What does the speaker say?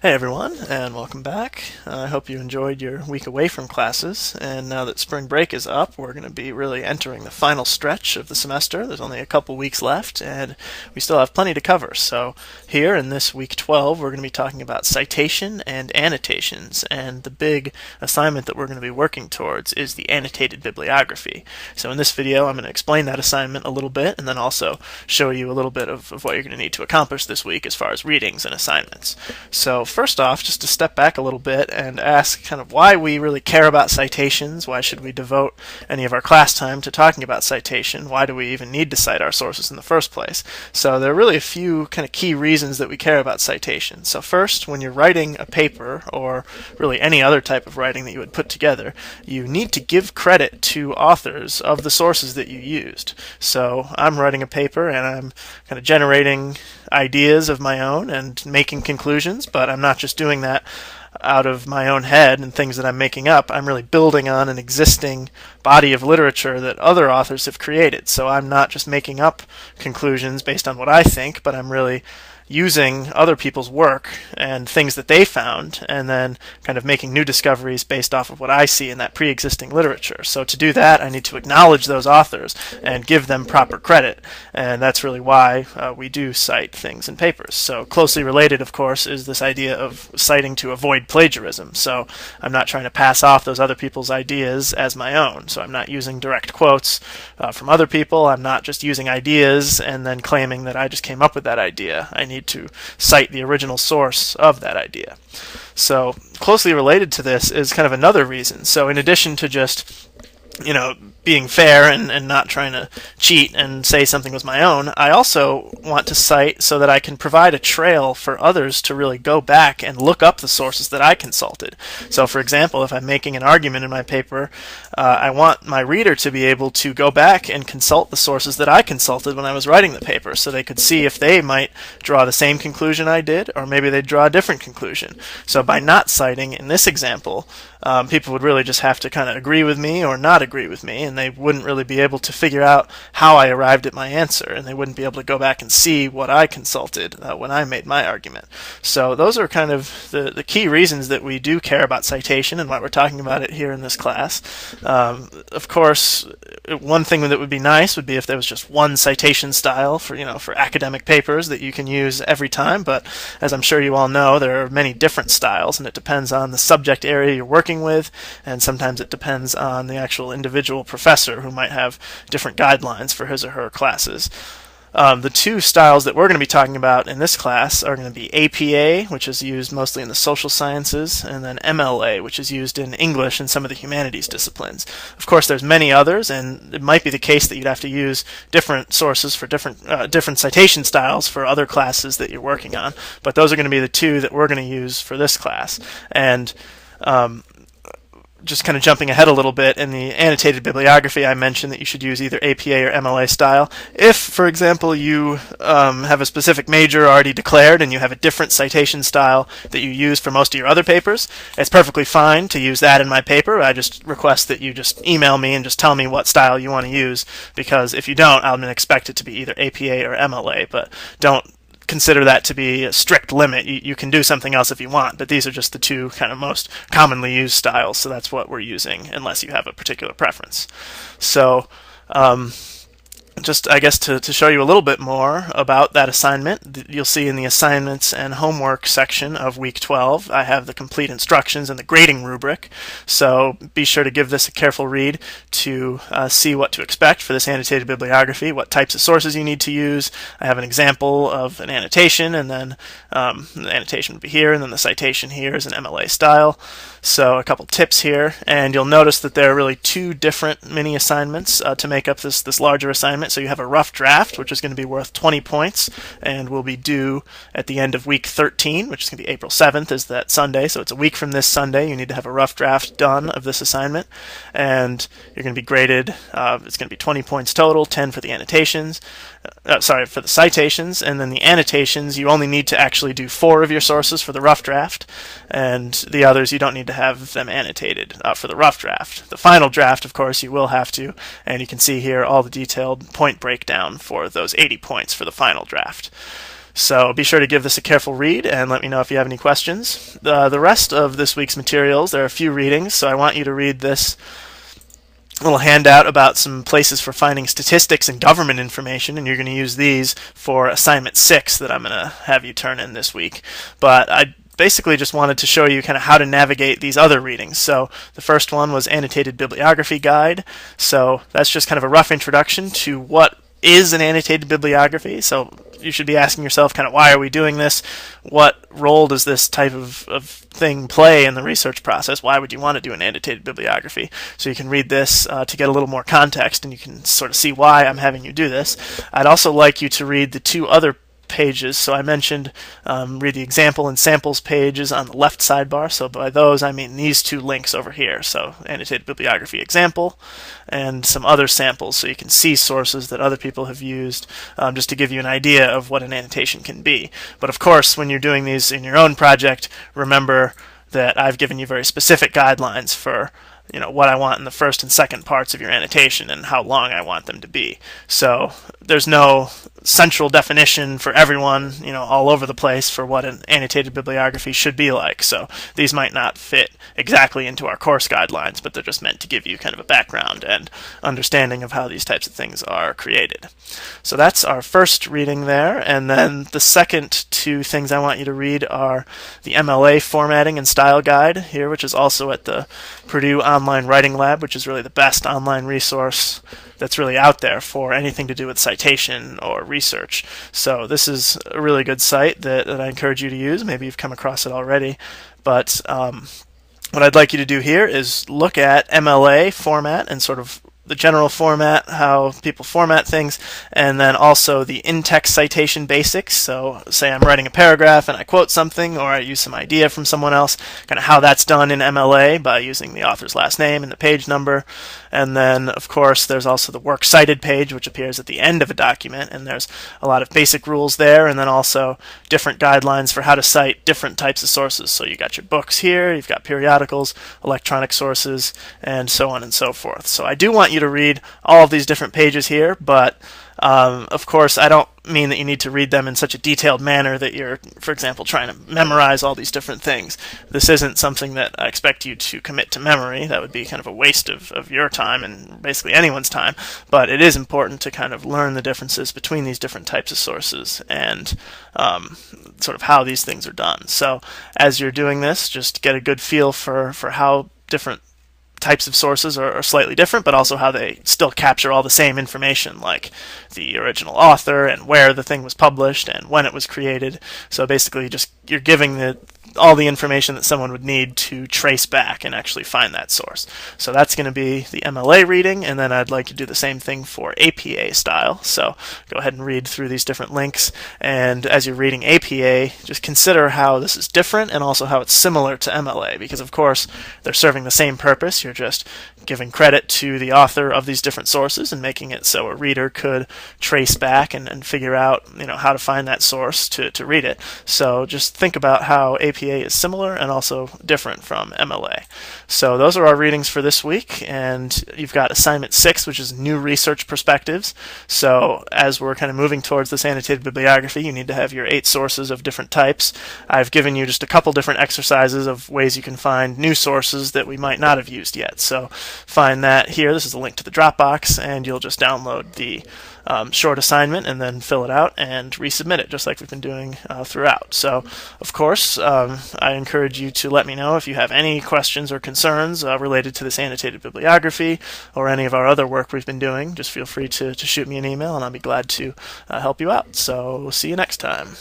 Hey everyone, and welcome back. I hope you enjoyed your week away from classes, and now that spring break is up, we're going to be really entering the final stretch of the semester. There's only a couple weeks left, and we still have plenty to cover. So here in this week 12, we're going to be talking about citation and annotations, and the big assignment that we're going to be working towards is the annotated bibliography. So in this video, I'm going to explain that assignment a little bit, and then also show you a little bit of what you're going to need to accomplish this week as far as readings and assignments. So first off, just to step back a little bit and ask kind of why we really care about citations. Why should we devote any of our class time to talking about citation? Why do we even need to cite our sources in the first place? So there are really a few kind of key reasons that we care about citation. So first, when you're writing a paper, or really any other type of writing that you would put together, you need to give credit to authors of the sources that you used. So I'm writing a paper and I'm kind of generating ideas of my own and making conclusions, but I'm not just doing that out of my own head and things that I'm making up. I'm really building on an existing body of literature that other authors have created. So I'm not just making up conclusions based on what I think, but I'm really using other people's work and things that they found, and then kind of making new discoveries based off of what I see in that pre-existing literature. So to do that, I need to acknowledge those authors and give them proper credit, and that's really why we do cite things in papers. So closely related, of course, is this idea of citing to avoid plagiarism. So I'm not trying to pass off those other people's ideas as my own. So I'm not using direct quotes from other people. I'm not just using ideas and then claiming that I just came up with that idea. I need to cite the original source of that idea. So closely related to this is kind of another reason. So in addition to just being fair and not trying to cheat and say something was my own, I also want to cite so that I can provide a trail for others to really go back and look up the sources that I consulted. So for example, if I'm making an argument in my paper, I want my reader to be able to go back and consult the sources that I consulted when I was writing the paper, so they could see if they might draw the same conclusion I did, or maybe they'd draw a different conclusion. So by not citing in this example, people would really just have to kind of agree with me or not agree with me, and they wouldn't really be able to figure out how I arrived at my answer, and they wouldn't be able to go back and see what I consulted when I made my argument. So those are kind of the key reasons that we do care about citation and why we're talking about it here in this class. Of course, one thing that would be nice would be if there was just one citation style for academic papers that you can use every time, but as I'm sure you all know, there are many different styles, and it depends on the subject area you're working with, and sometimes it depends on the actual individual professor who might have different guidelines for his or her classes. The two styles that we're going to be talking about in this class are going to be APA, which is used mostly in the social sciences, and then MLA, which is used in English and some of the humanities disciplines. Of course, there's many others, and it might be the case that you'd have to use different sources for different citation styles for other classes that you're working on, but those are going to be the two that we're going to use for this class. And just kind of jumping ahead a little bit, in the annotated bibliography I mentioned that you should use either APA or MLA style. If, for example, you have a specific major already declared and you have a different citation style that you use for most of your other papers, it's perfectly fine to use that in my paper. I just request that you just email me and just tell me what style you want to use, because if you don't, I'm going to expect it to be either APA or MLA, but don't consider that to be a strict limit. You can do something else if you want, but these are just the two kind of most commonly used styles, so that's what we're using unless you have a particular preference. So just, I guess, to show you a little bit more about that assignment, you'll see in the assignments and homework section of week 12, I have the complete instructions and the grading rubric. So be sure to give this a careful read to see what to expect for this annotated bibliography, what types of sources you need to use. I have an example of an annotation, and then the annotation would be here, and then the citation here is an MLA style. So a couple tips here, and you'll notice that there are really two different mini assignments to make up this larger assignment. So you have a rough draft, which is going to be worth 20 points, and will be due at the end of week 13, which is going to be April 7th, is that Sunday. So it's a week from this Sunday. You need to have a rough draft done of this assignment, and you're going to be graded. It's going to be 20 points total, 10 for the annotations. For the citations, and then the annotations, you only need to actually do 4 of your sources for the rough draft, and the others you don't need to have them annotated for the rough draft. The final draft, of course, you will have to, and you can see here all the detailed point breakdown for those 80 points for the final draft. So be sure to give this a careful read and let me know if you have any questions. The rest of this week's materials, there are a few readings, so I want you to read this little handout about some places for finding statistics and government information, and you're going to use these for assignment 6 that I'm going to have you turn in this week. But I basically just wanted to show you kind of how to navigate these other readings. So the first one was Annotated Bibliography Guide. So that's just kind of a rough introduction to what is an annotated bibliography. So you should be asking yourself kind of, why are we doing this? What role does this type of thing play in the research process? Why would you want to do an annotated bibliography? So you can read this to get a little more context, and you can sort of see why I'm having you do this. I'd also like you to read the 2 other pages. So I mentioned read the example and samples pages on the left sidebar. So by those I mean these 2 links over here. So annotated bibliography example and some other samples, so you can see sources that other people have used, just to give you an idea of what an annotation can be. But of course, when you're doing these in your own project, remember that I've given you very specific guidelines for what I want in the first and second parts of your annotation and how long I want them to be. So there's no central definition for everyone, all over the place for what an annotated bibliography should be like. So these might not fit exactly into our course guidelines, but they're just meant to give you kind of a background and understanding of how these types of things are created. So that's our first reading there, and then the second 2 things I want you to read are the MLA Formatting and Style Guide here, which is also at the Purdue Online Writing Lab, which is really the best online resource that's really out there for anything to do with citation or research. So this is a really good site that I encourage you to use. Maybe you've come across it already, but what I'd like you to do here is look at MLA format and sort of the general format, how people format things, and then also the in-text citation basics. So say I'm writing a paragraph and I quote something, or I use some idea from someone else, kind of how that's done in MLA by using the author's last name and the page number. And then, of course, there's also the works cited page, which appears at the end of a document, and there's a lot of basic rules there, and then also different guidelines for how to cite different types of sources. So you got your books here, you've got periodicals, electronic sources, and so on and so forth. So I do want you to read all of these different pages here, but of course I don't mean that you need to read them in such a detailed manner that you're, for example, trying to memorize all these different things. This isn't something that I expect you to commit to memory. That would be kind of a waste of your time and basically anyone's time, but it is important to kind of learn the differences between these different types of sources and sort of how these things are done. So as you're doing this, just get a good feel for how different types of sources are slightly different, but also how they still capture all the same information, like the original author and where the thing was published and when it was created. So basically just you're giving all the information that someone would need to trace back and actually find that source. So that's going to be the MLA reading, and then I'd like to do the same thing for APA style. So go ahead and read through these different links, and as you're reading APA, just consider how this is different and also how it's similar to MLA, because of course they're serving the same purpose. You're just giving credit to the author of these different sources and making it so a reader could trace back and figure out how to find that source to read it. So just think about how APA is similar and also different from MLA. So those are our readings for this week, and you've got assignment 6, which is new research perspectives. So as we're kind of moving towards this annotated bibliography, you need to have your 8 sources of different types. I've given you just a couple different exercises of ways you can find new sources that we might not have used yet. So find that here. This is a link to the Dropbox, and you'll just download the short assignment and then fill it out and resubmit it, just like we've been doing throughout. So, of course, I encourage you to let me know if you have any questions or concerns related to this annotated bibliography or any of our other work we've been doing. Just feel free to shoot me an email, and I'll be glad to help you out. So, we'll see you next time.